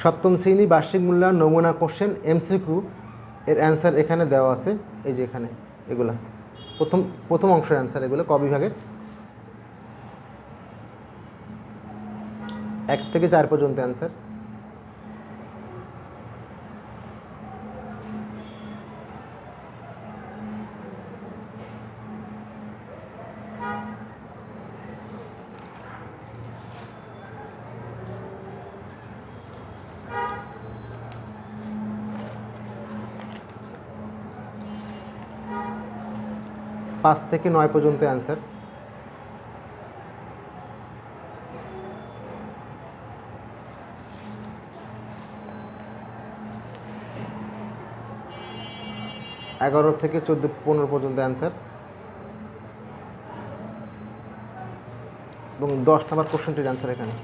সপ্তম শ্রেণী বার্ষিক মূল্যায়ন নমুনা কোশ্চেন এমসিকিউ এর অ্যান্সার এখানে দেওয়া আছে। এই যে এখানে এগুলা প্রথম অংশের অ্যান্সার, এগুলো ক বিভাগের 1 থেকে 4 পর্যন্ত অ্যান্সার। পাঁচ থেকে 9 পর্যন্ত অ্যান্সার। এগারো থেকে 14-15 পর্যন্ত অ্যান্সার এবং 10 নম্বর কোশ্চেনটির অ্যান্সার এখানে।